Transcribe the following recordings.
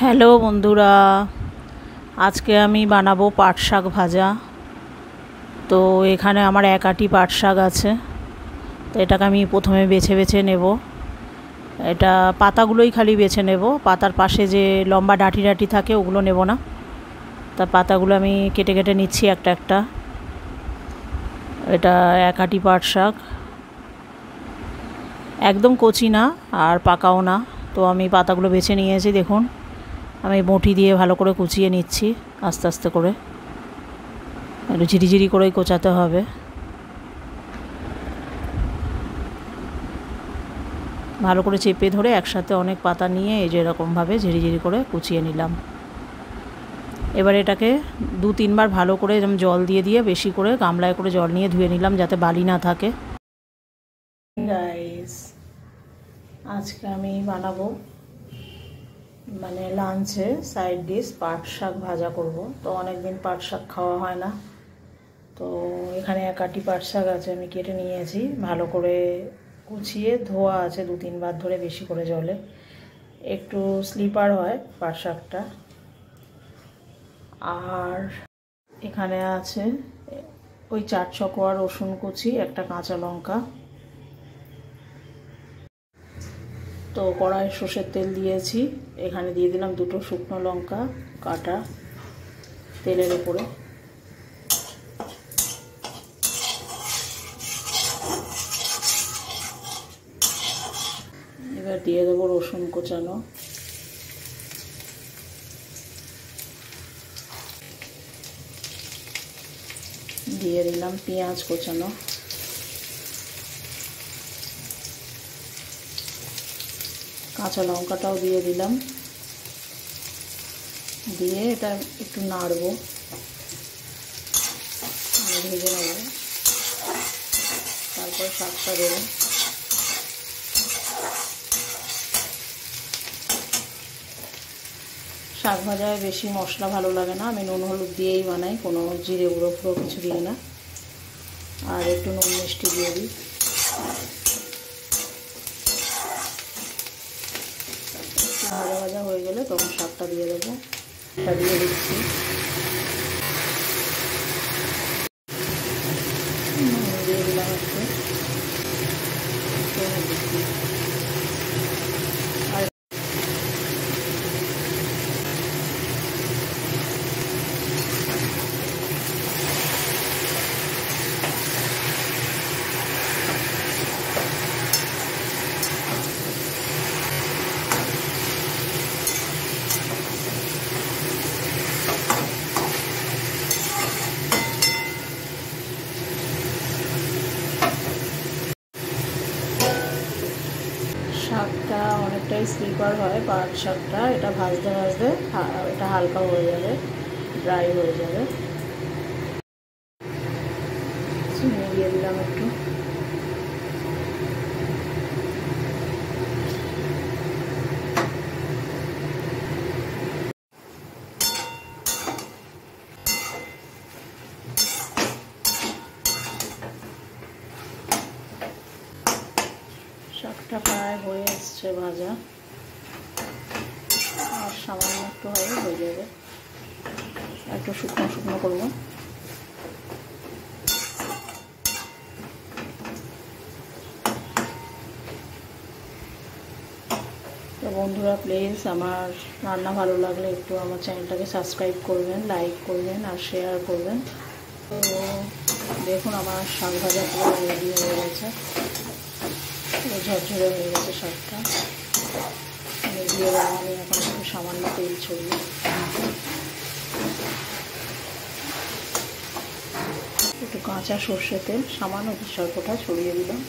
Hello বন্ধুরা, আজকে আমি বানাবো পাট শাক ভাজা। তো এখানে আমার এক আঁটি পাট শাক আছে। তো এটাকে আমি প্রথমে বেছে বেছে নেব। এটা পাতাগুলোই খালি বেছে নেব, পাতার পাশে যে লম্বা ডাঁটি ডাঁটি থাকে ওগুলো নেব না। তা পাতাগুলো আমি কেটে কেটে নিচ্ছি একটা একটা। এটা এক আঁটি পাট শাক, একদম কচি না আর পাকাও না। তো আমি পাতাগুলো বেছে নিয়েছি। দেখুন, আমি বঁটি দিয়ে ভালো করে কুচিয়ে নিচ্ছি আস্তে আস্তে করে, একটু ঝিরিঝিরি করেই কোচাতে হবে। ভালো করে চেপে ধরে একসাথে অনেক পাতা নিয়ে এই যে এরকমভাবে ঝিরিঝিরি করে কুচিয়ে নিলাম। এবার এটাকে 2-3 বার ভালো করে যেমন জল দিয়ে দিয়ে বেশি করে গামলায় করে জল নিয়ে ধুয়ে নিলাম যাতে বালি না থাকে। গাইস, আজকে আমি বানাবো লাঞ্চে সাইড ডিশ পাট শাক ভাজা করব। তো অনেক দিন পাট শাক খাওয়া হয় না। তো এখানে এক আঁটি পাট শাক আছে, আমি কেটে নিয়েছি, ভালো করে কুচিয়ে ধোয়া আছে 2-3 বার ধরে বেশি করে জলে। একটু স্লিপার হয় পাট শাকটা। আর এখানে আছে ওই 4 কোয়া রসুন কুচি, একটা কাঁচা লঙ্কা। তো কড়াই সর্ষের তেল দিয়েছি, এখানে দিয়ে দিলাম 2টো শুকনো লঙ্কা কাটা তেলের উপরে। এবার দিয়ে দেবো রসুন কোচানো, দিয়ে দিলাম পেঁয়াজ কোচানো, কাঁচা লঙ্কাটাও দিয়ে দিলাম, দিয়ে এটা একটু নাড়বো, ভেজে নেব। তারপর শাকটা দেবো। শাক ভাজায় বেশি মশলা ভালো লাগে না, আমি নুন হলুদ দিয়েই বানাই, কোনো জিরে গুঁড়ো ফুড়ো কিছু দিই না। আর একটু নুন মিষ্টি দিয়ে দিই। ভাজা ভাজা হয়ে গেলে তখন শাকটা দিয়ে দেবো। এটা দিয়ে দিচ্ছি, দিয়ে দিলাম একটু। শাকটা অনেকটাই স্লিপার হয় পাট শাকটা, এটা ভাজতে ভাজতে এটা হালকা হয়ে যাবে, ড্রাই হয়ে যাবে। চিনি দিয়ে দিলাম একটু। শাকটা প্রায় হয়ে এসছে ভাজা, আর সামান্য একটু হয়ে যাবে। একটু শুকনো শুকনো করবো। তো বন্ধুরা, প্লিজ আমার রান্না ভালো লাগলে একটু আমার চ্যানেলটাকে সাবস্ক্রাইব করবেন, লাইক করবেন আর শেয়ার করবেন। তো দেখুন, আমার শাক ভাজা পুরো রেডি হয়ে গেছে, ঝরঝরে হয়ে গেছে শাকটা। দিয়ে আমি এখন একটু সামান্য তেল ছড়িয়ে, একটু কাঁচা সর্ষে তেল সামান্য সর্ষেটা ছড়িয়ে দিলাম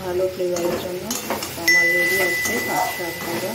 ভালো ফ্লেভারের জন্য। আমার রেডি আছে পাট শাক ভাজা।